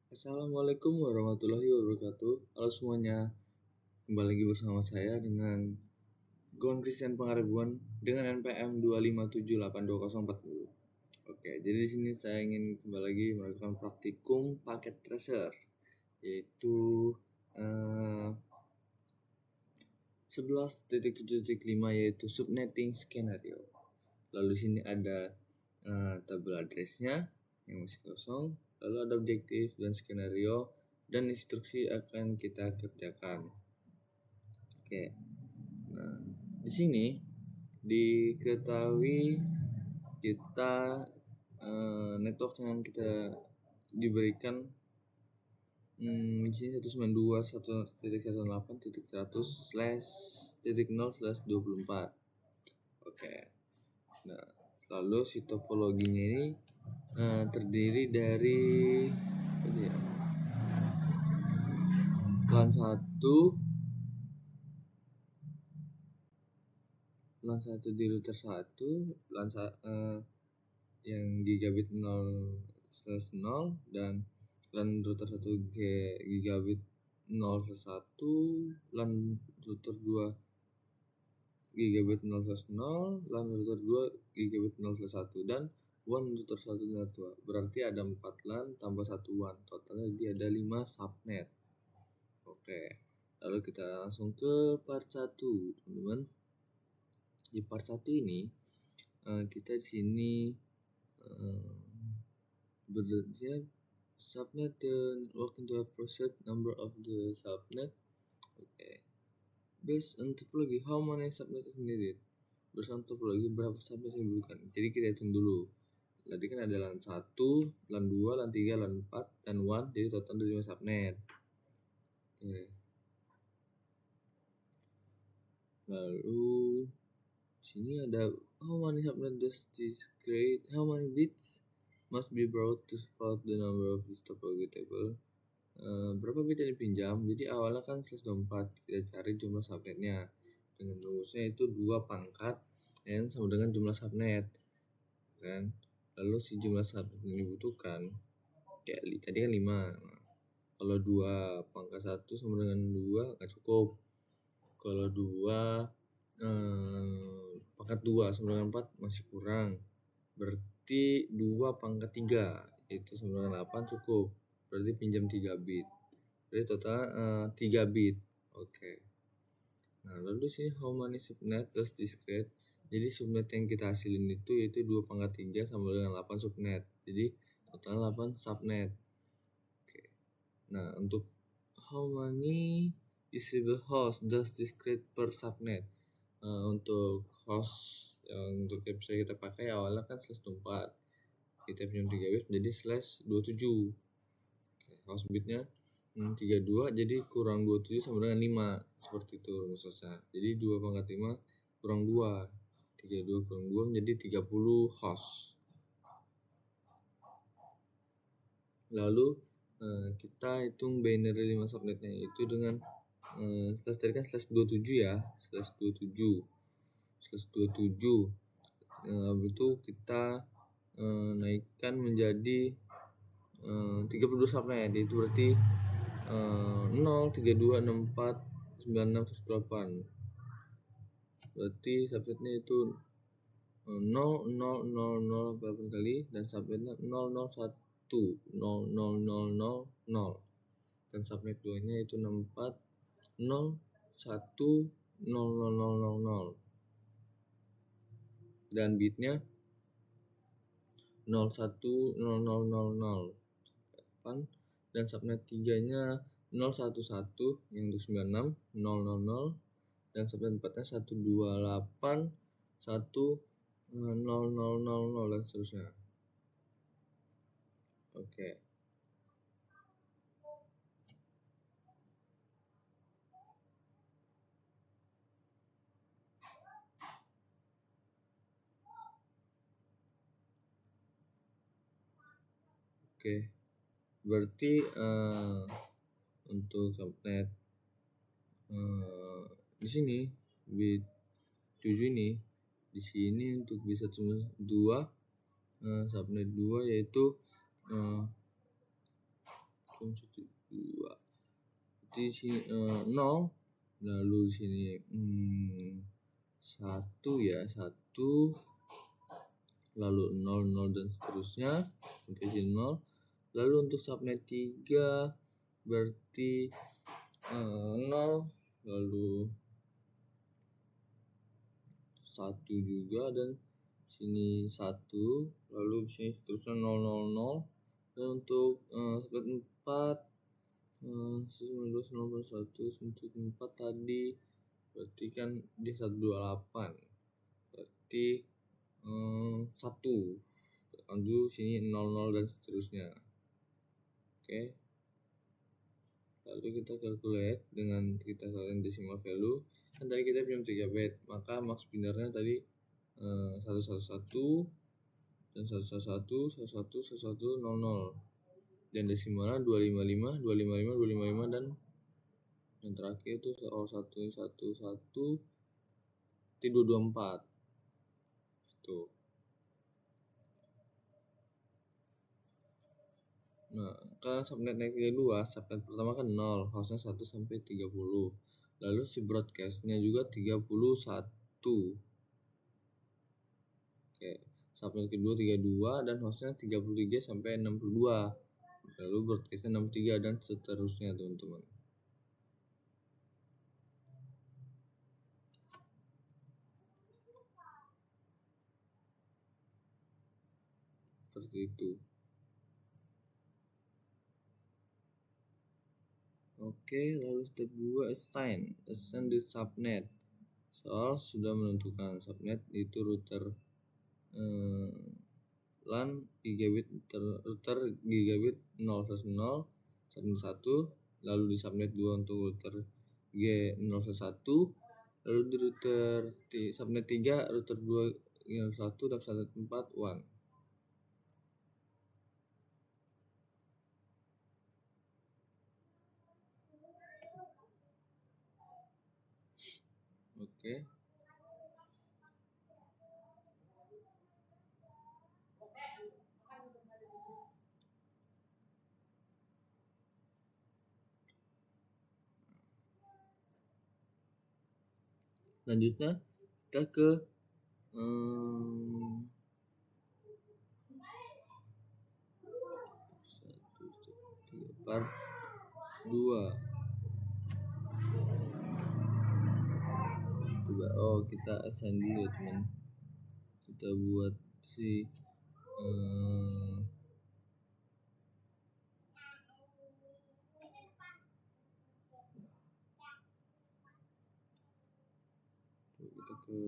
Assalamualaikum warahmatullahi wabarakatuh. Halo semuanya, kembali lagi bersama saya dengan Gon Christian Pangaribuan dengan NPM 2578240. Oke, jadi di sini saya ingin kembali lagi melakukan praktikum paket tracer, yaitu 11.7.5 yaitu subnetting skenario. Lalu di sini ada tabel addressnya yang masih kosong, lalu ada objektif dan skenario dan instruksi akan kita kerjakan. Oke, nah di sini diketahui kita network yang kita diberikan di sini 192.1.118.100/0/24. Oke. Nah, lalu si topologinya ini terdiri dari LAN 1 di router 1, yang gigabit 0/0 dan LAN router 1 gigabit 0/1, LAN router 2 gigabit 0/0, LAN router 2 gigabit 0/1 dan WAN router 1 dan 2. Berarti ada 4 LAN tambah 1 WAN. Totalnya jadi ada 5 subnet. Oke. Lalu kita langsung ke part 1, teman-teman. Di part 1 ini kita di sini berdasarnya subnet dan working to have process number of the subnet. Oke. Based on topology, how many subnet is needed? Berdasarkan topologi berapa subnet yang dibutuhkan. Jadi kita hitung dulu. Tadi kan ada LAN 1, LAN 2, LAN 3, LAN 4, dan WAN. Jadi total ada 5 subnet. Oke. Lalu sini ada how many subnet does this create? How many bits must be brought to support the number of this topology table? Berapa bit yang dipinjam? Jadi awalnya kan /24, kita cari jumlah subnetnya dengan rumusnya itu 2 pangkat n sama dengan jumlah subnet kan. Lalu si jumlah subnet yang dibutuhkan kayak tadi kan 5. Kalau 2 pangkat 1 sama dengan 2 nggak cukup. Kalau 2 pangkat 2 sama dengan 4 masih kurang. Berarti 2 pangkat 3 itu sama dengan 8 cukup. Berarti pinjam 3 bit. Jadi total 3 bit. Oke. Nah, lalu di sini how many subnet does this create? Jadi subnet yang kita hasilin itu yaitu 2 pangkat 3 sama dengan 8 subnet. Jadi total 8 subnet. Oke. Nah, untuk how many usable host does this create per subnet? Untuk host yang untuk bisa kita pakai awalnya kan /24. Kita pinjam 3 bit jadi /27. Host bitnya 32, jadi kurang 27 sama dengan 5. Seperti itu rumusnya. Jadi 2 pangkat 5 kurang 2. 32 kurang 2 menjadi 30 host. Lalu kita hitung binary 5 subnetnya itu dengan tadi kan /27 ya, /27. Itu kita naikkan menjadi 32 subnet, itu berarti 0, 32, 64, 96, 108. Berarti subnetnya itu 0, 0, 0, 0 berapa kali dan subnetnya 001, 0, 0, 0, 0, 0. Dan subnet 2 nya itu 64, 0, 1, 0, 0, 0, 0, 0. Dan bitnya 01, 0, 0, 0, 0. Dan subnet 3 nya 011 yang untuk 96, 000, dan subnet 4 nya 128, 1, 0, 0, 0, 0 dan seterusnya. Oke. Oke. Berarti untuk subnet di sini bit 7 ini di sini untuk bisa cuma 2 subnet 2 yaitu 2 di sini 0, lalu di sini 1 ya, 1, lalu 0 0 dan seterusnya sampai sini 0. Lalu untuk subnet 3 berarti 0, lalu 1 juga, dan sini 1, lalu di sini seterusnya 0 0 0. Dan untuk subnet 4 19 untuk 4 tadi berarti kan dia 128, berarti 1, lanjut sini 0 0 dan seterusnya. Oke. Lalu kita calculate dengan kita kalian decimal value. Kan tadi kita pinjam 3 bit, maka max binarnya tadi 111 dan 111 11 11 00, dan desimalnya 255 255 255, dan yang terakhir itu 111 224 itu. Nah, kan subnet naik 2, subnet pertama kan 0, hostnya 1 sampai 30. Lalu si broadcastnya juga 31. Oke, subnet kedua 32 dan hostnya 33 sampai 62. Lalu broadcastnya 63 dan seterusnya, teman-teman. Seperti itu. Oke, lalu step 2 assign the subnet. Soal sudah menentukan subnet itu router LAN gigabit router gigabit 0/0 subnet 1, lalu di subnet 2 untuk router G0/1, lalu di router subnet 3 router 2 G01 dan subnet 4 WAN. Oke. Selanjutnya kita ke part 2. Kita assign dulu ya, teman. Kita buat si kita ke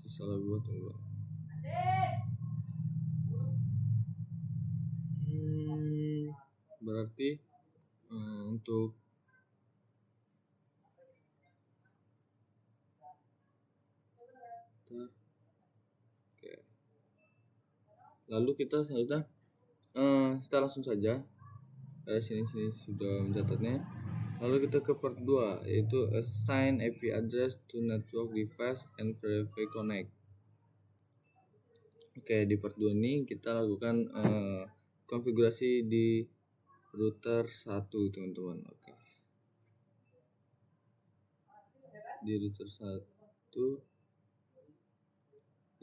salah buat dulu. Berarti untuk oke. Lalu kita selanjutnya kita langsung saja dari sini sudah mencatatnya. Lalu kita ke part 2, yaitu assign IP address to network device and verify connect. Oke, di part 2 ini kita lakukan konfigurasi di router 1, teman-teman. Oke. Di router 1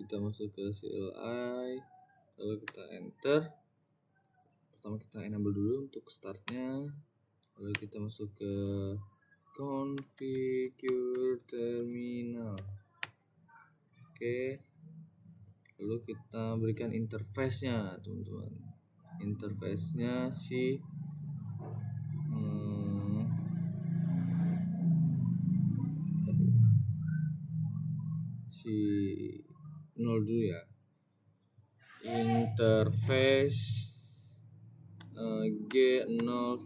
kita masuk ke CLI, lalu kita enter. Pertama kita enable dulu untuk startnya, lalu kita masuk ke configure terminal. Oke, lalu kita berikan interface-nya, teman-teman. Interface-nya si 0 dulu ya. Interface G0/0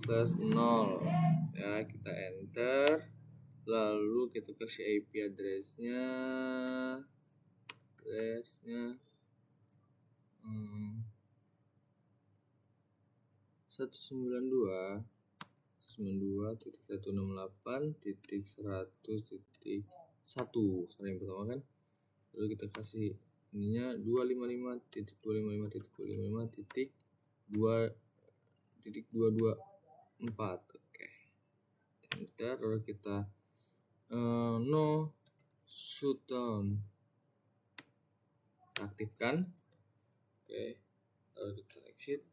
ya, kita enter, lalu kita kasih IP addressnya 192.168.100.1 karena yang pertama kan. Lalu kita kasih ininya 255.255.2.224. Oke. Enter, lalu kita no shutdown aktifkan. Oke. Lalu kita exit.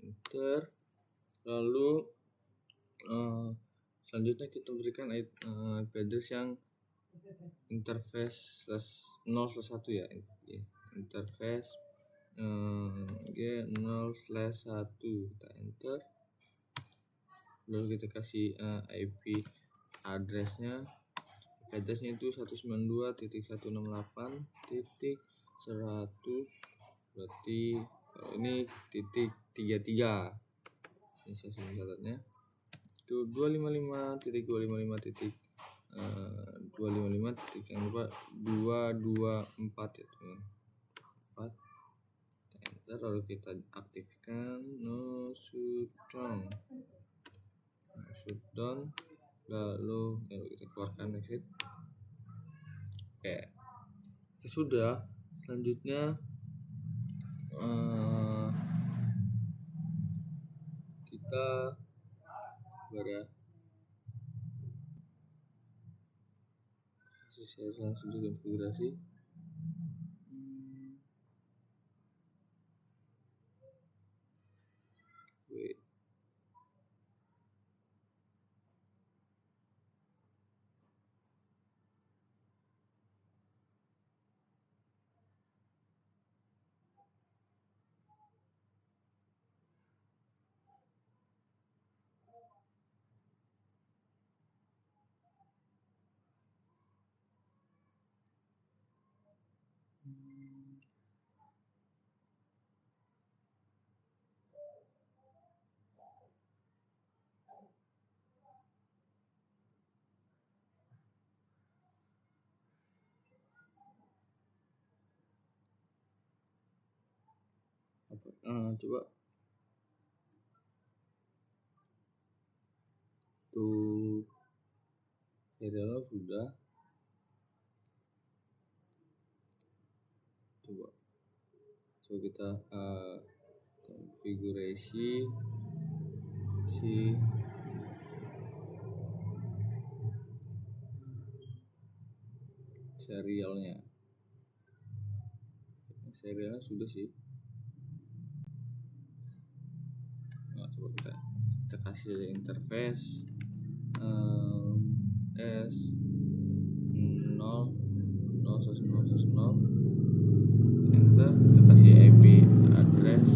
Enter. Lalu selanjutnya kita berikan IP address yang interface 0/1 ya. Interface G0/1. Kita enter. Lalu kita kasih IP addressnya. Addressnya itu 192.168.100. berarti ini titik 33. Ini saya catatnya itu 255.255 titik yang lupa 224 ya teman. 4. Enter, lalu kita aktifkan no shutdown, lalu kita keluarkan exit. Oke. Sudah. Selanjutnya kita saya langsung konfigurasi. Wait. Coba tuh serialnya sudah. Coba kita konfigurasi si serialnya sudah sih. Nah, coba kita kasih interface S0 enter, kita kasih IP address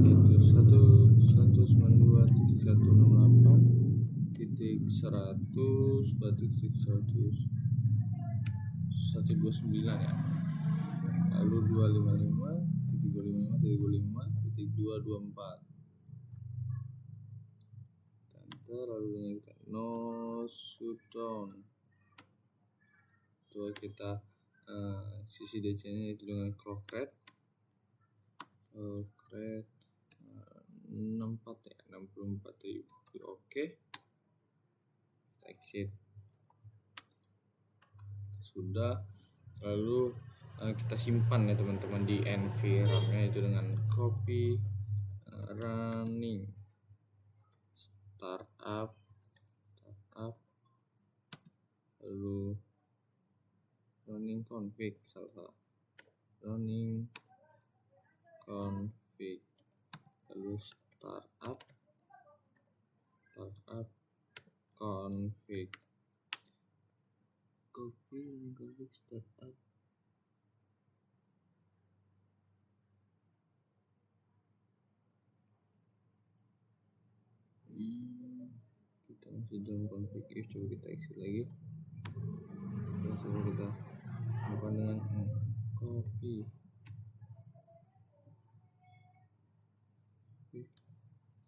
itu 192.168.100.129 ya. Lalu 255.255.224. Enter, lalu dengan kita no shutdown. Coba kita sisi DC nya itu dengan clock rate 64 ya, 64.000. Oke. Kita exit. Sudah. Lalu kita simpan ya teman-teman di environment itu dengan copy running startup lalu running config running config lalu startup config copy running config startup. Kita masih dalam config if. Coba kita exit lagi. Coba kita buka dengan copy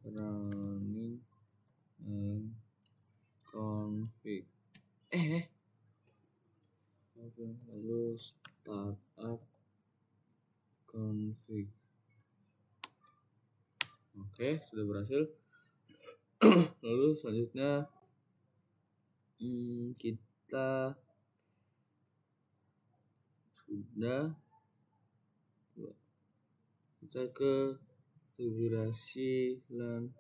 running startup config. Oke, sudah berhasil. Lalu selanjutnya kita ke konfigurasi LAN.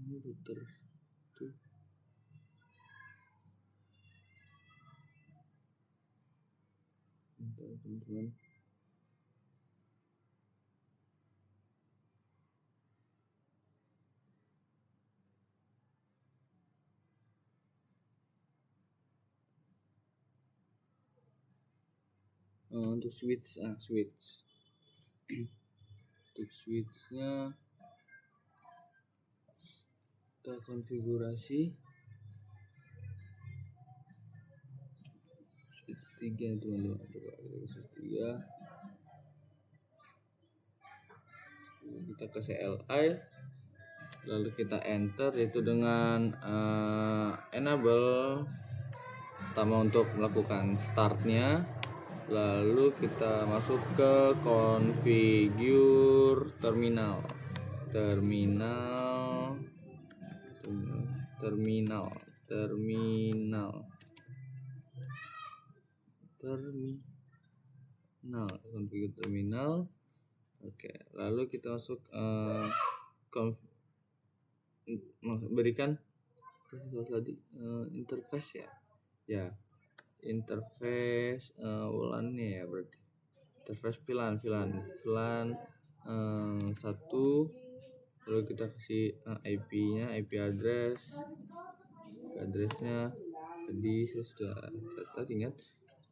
Ini router tuh. Bentar, teman-teman. Untuk switch untuk switchnya kita konfigurasi switch 3 teman-teman. Coba switch 3, kita ke CLI, lalu kita enter, yaitu dengan enable pertama untuk melakukan startnya. Lalu kita masuk ke configure terminal. Configure terminal. Oke, lalu kita masuk berikan interface ya. Interface ulannya ya, berarti interface VLAN 1, lalu kita kasih IP-nya, IP address-nya tadi saya sudah catat, ingat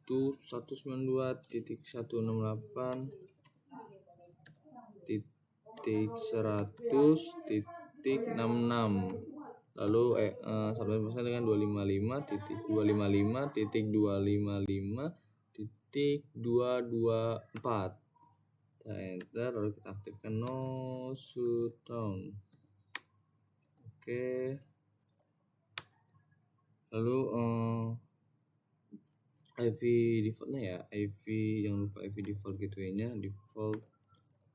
itu 192.168.100.66, lalu sampai dengan 255.255.224. Kita enter, lalu kita aktifkan no shutdown. Oke. Lalu IV defaultnya ya, jangan lupa IV default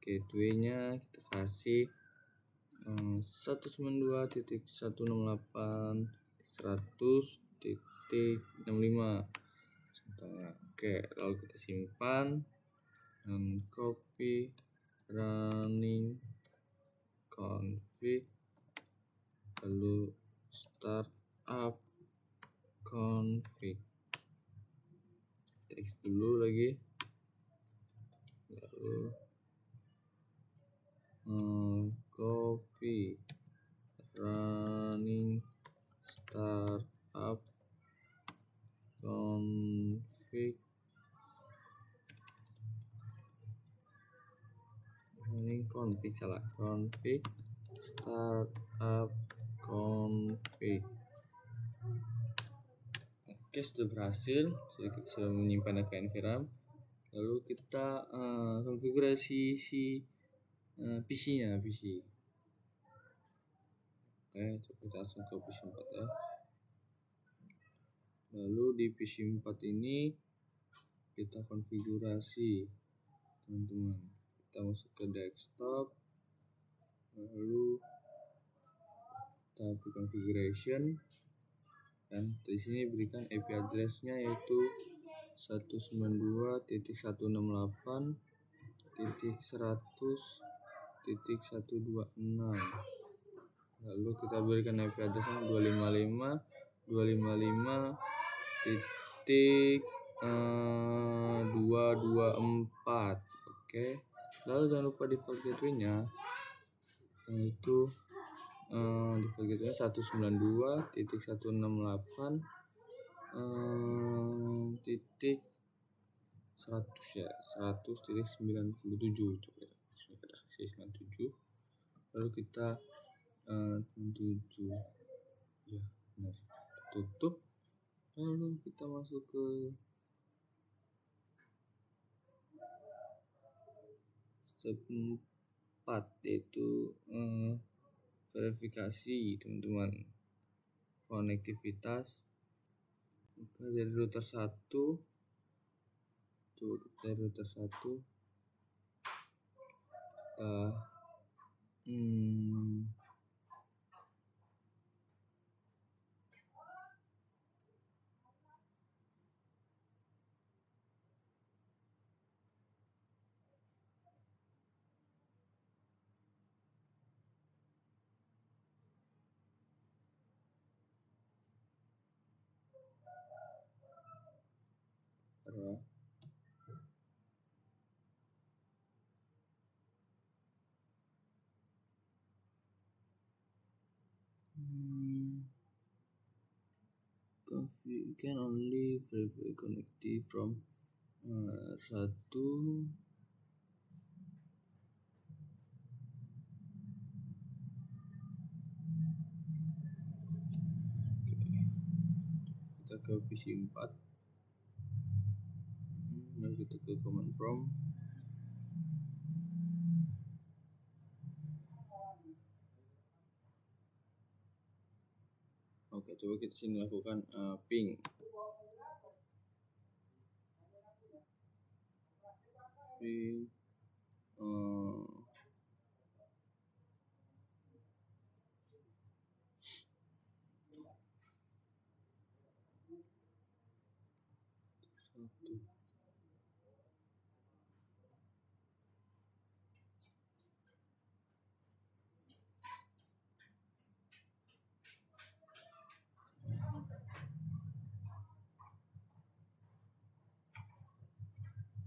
gateway-nya kita kasih 192.168.100.65. Oke, lalu kita simpan dan copy running config, lalu startup config, teks dulu lagi, lalu copy running startup config, config startup config. Oke, sudah berhasil. Sedikit sudah menyimpan ke NVRAM. Lalu kita konfigurasi PC-nya. Oke, coba kita langsung ke PC 4 ya. Lalu di PC 4 ini kita konfigurasi, teman-teman. Kita masuk ke desktop, lalu kita configuration, dan di sini berikan IP address-nya yaitu 192.168.100.126. Lalu kita berikan IP address-nya 255.224. Oke. Lalu jangan lupa default gateway-nya, yaitu default gateway 192.168.100 ya, 100.97. Coba kita kasih 97. Lalu kita 97 ya, benar, tutup. Lalu kita masuk ke step 4, yaitu verifikasi teman-teman konektivitas. Dari router 1 kita can only verify connected from 1. Kita ke PC 4 dan kita ke command prompt. Oke, coba kita sini lakukan ping.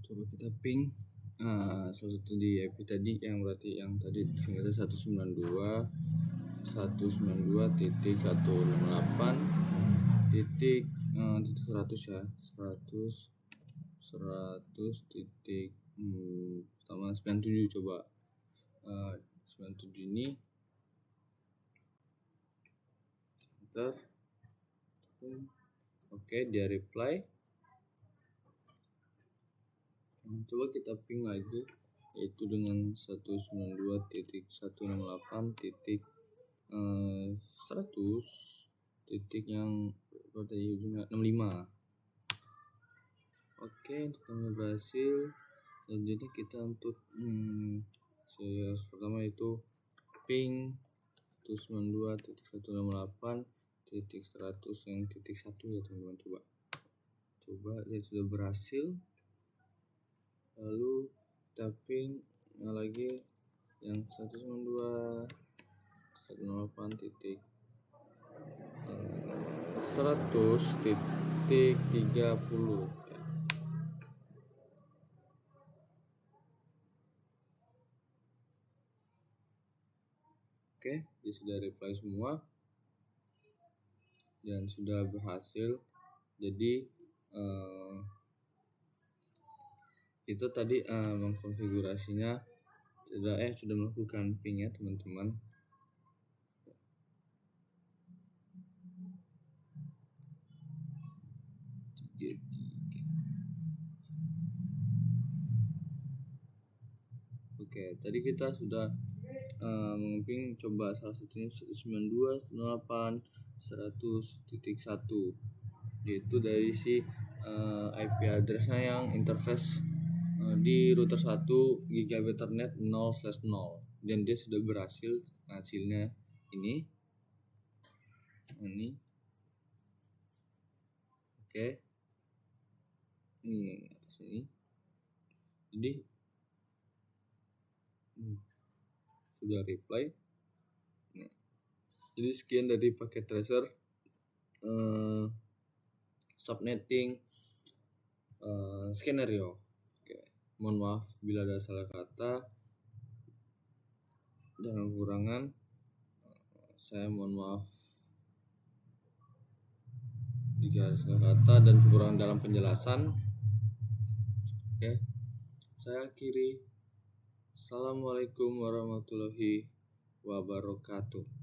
Coba kita ping salah satu di IP tadi, yang berarti yang tadi ternyata 192.168.100 ya, 100 titik pertama 97. Coba 97 ini enter. Oke, dia reply. Coba kita ping lagi, yaitu dengan 192.168.100 titik yang tadi ujungnya 65. Oke, untuk kami berhasil. Selanjutnya kita untuk pertama itu ping 192.168.100 yang titik 1 ya teman-teman. Coba dia sudah berhasil. Lalu kita ping lagi yang 192.168.100.30 ya. Oke, dia sudah reply semua dan sudah berhasil. Jadi kita tadi mengkonfigurasinya sudah melakukan ping ya teman-teman. Oke, tadi kita sudah mengping coba salah satunya 192.168.100.1 yaitu dari si IP addressnya yang interface di router 1 GB Ethernet 0/0, dan dia sudah berhasil. Hasilnya ini oke, ini atas ini. Jadi sudah reply. Jadi sekian dari paket tracer subnetting skenario. Mohon maaf bila ada salah kata dan kekurangan. Saya mohon maaf jika ada salah kata dan kekurangan dalam penjelasan. Oke, saya akhiri. Assalamualaikum warahmatullahi wabarakatuh.